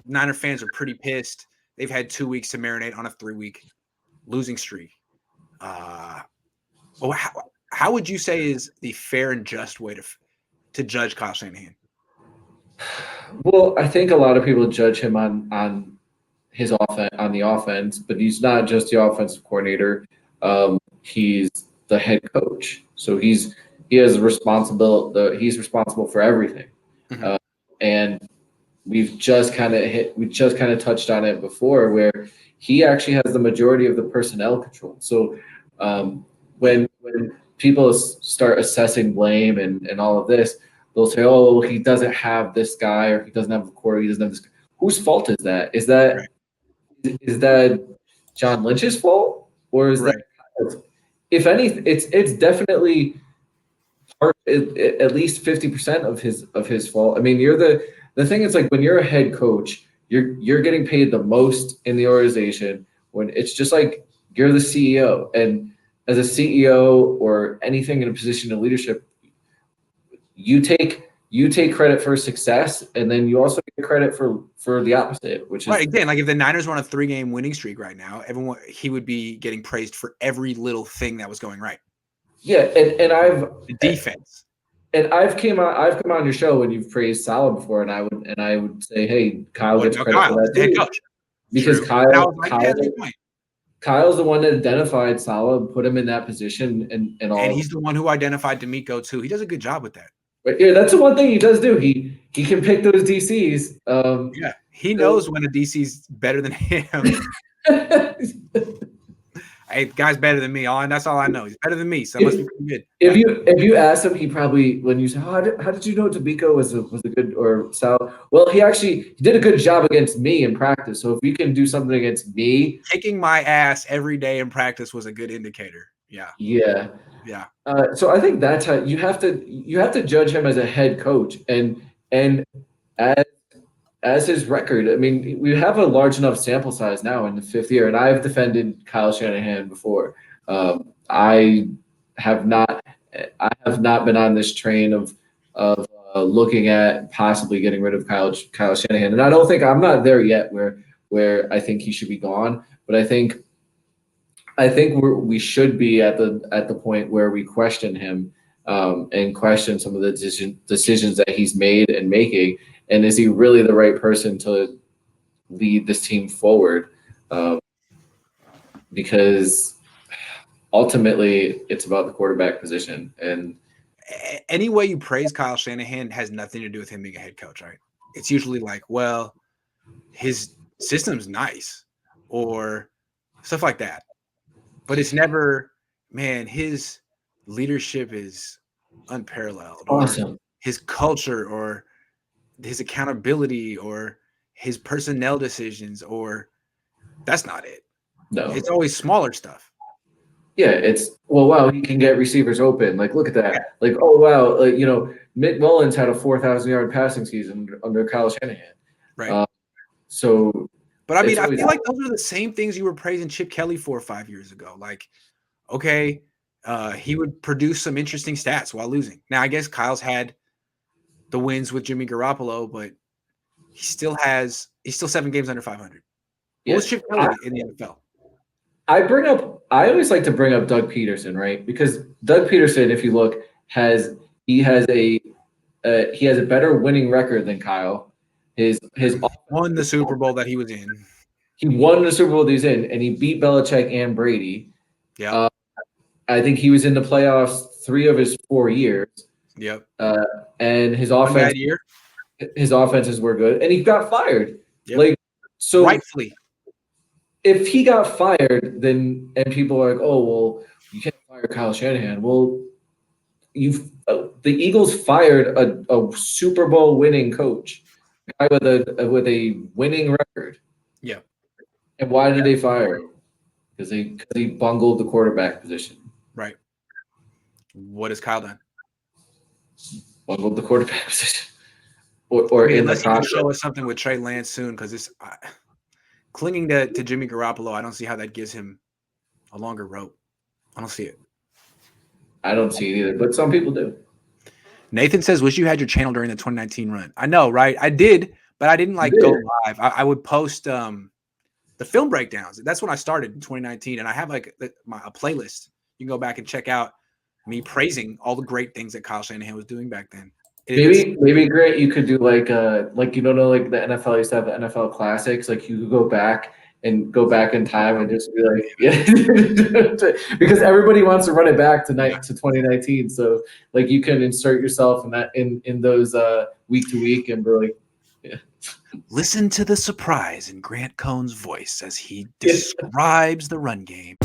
Niner fans are pretty pissed. They've had 2 weeks to marinate on a 3-week losing streak. Well, how would you say is the fair and just way to judge Kyle Shanahan? Well, I think a lot of people judge him on his the offense, but he's not just the offensive coordinator. He's the head coach, so he has he's responsible for everything. Mm-hmm. And we just kind of touched on it before, where he actually has the majority of the personnel control. So when people start assessing blame and all of this, they'll say, "Oh, he doesn't have this guy, or he doesn't have a quarter, he doesn't have this guy." Whose fault is that? Is that John Lynch's fault, or is that, if anything, it's definitely at least 50% of his fault. I mean, the thing is, like, when you're a head coach, you're getting paid the most in the organization. When it's just like you're the CEO, and as a CEO or anything in a position of leadership, you take credit for success, and then you also get credit for the opposite, which is right. Again, like if the Niners were on a 3-game winning streak right now, he would be getting praised for every little thing that was going right. Yeah, and the defense. And I've come on your show and you've praised Saleh before, and I would say, hey, Kyle gets credit for that head too, coach. Because True. Kyle's the one that identified Saleh, put him in that position, and all. And he's the one who identified D'Amico too. He does a good job with that. But yeah, that's the one thing he does do. He can pick those DCs. Yeah, he knows when a DC's better than him. Hey, the guy's better than me. That's all I know. He's better than me, so it must be pretty good. If you ask him, he probably, when you say, "How did you know D'Amico was a good, or Sal?" Well, he did a good job against me in practice. So if you can do something against me, kicking my ass every day in practice was a good indicator. Yeah. Yeah. So I think that's how you have to judge him as a head coach, and as his record. I mean, we have a large enough sample size now in the 5th year, and I've defended Kyle Shanahan before. I have not been on this train of looking at possibly getting rid of Kyle Shanahan, and I'm not there yet where I think he should be gone, but I think we should be at the point where we question him and question some of the decisions that he's made and making, and is he really the right person to lead this team forward? Because ultimately, it's about the quarterback position. And any way you praise Kyle Shanahan has nothing to do with him being a head coach, right? It's usually like, well, his system's nice or stuff like that. But it's never, man, his leadership is unparalleled. Awesome. Or his culture, or his accountability, or his personnel decisions, or that's not it. No. It's always smaller stuff. Yeah, it's, well, wow, he can get receivers open. Like, look at that. Yeah. Like, oh, wow, Mick Mullins had a 4,000-yard passing season under Kyle Shanahan. Right. But I mean, I feel like those are the same things you were praising Chip Kelly for 5 years ago. Like, okay, he would produce some interesting stats while losing. Now, I guess Kyle's had the wins with Jimmy Garoppolo, but he's still 7 games under 500. What was Chip Kelly in the NFL? I always like to bring up Doug Peterson, right? Because Doug Peterson, if you look, has a better winning record than Kyle. His won the Super Bowl that he was in. He won the Super Bowl that he's in, and he beat Belichick and Brady. Yeah. I think he was in the playoffs 3 of his 4 years. Yep. And his offenses were good, and he got fired. Yep. Rightfully. If he got fired, and people are like, "Oh, well, you can't fire Kyle Shanahan." Well, the Eagles fired a Super Bowl winning coach, a guy with a winning record. Yeah. And why did they fire him? Because he bungled the quarterback position. Right. What has Kyle done? Bungled the quarterback position. Or unless he can show us something with Trey Lance soon, because it's clinging to Jimmy Garoppolo, I don't see how that gives him a longer rope. I don't see it. I don't see it either, but some people do. Nathan says, wish you had your channel during the 2019 run. I know, right? I did, but I didn't like go live. I would post the film breakdowns. That's when I started in 2019, and I have like a playlist. You can go back and check out me praising all the great things that Kyle Shanahan was doing back then. Maybe great. You could do like you don't know, like the NFL used to have the NFL classics. Like you could go back in time and just be like, yeah, because everybody wants to run it back to 2019. So like you can insert yourself in those week to week and be like, yeah. Listen to the surprise in Grant Cohn's voice as he describes the run game.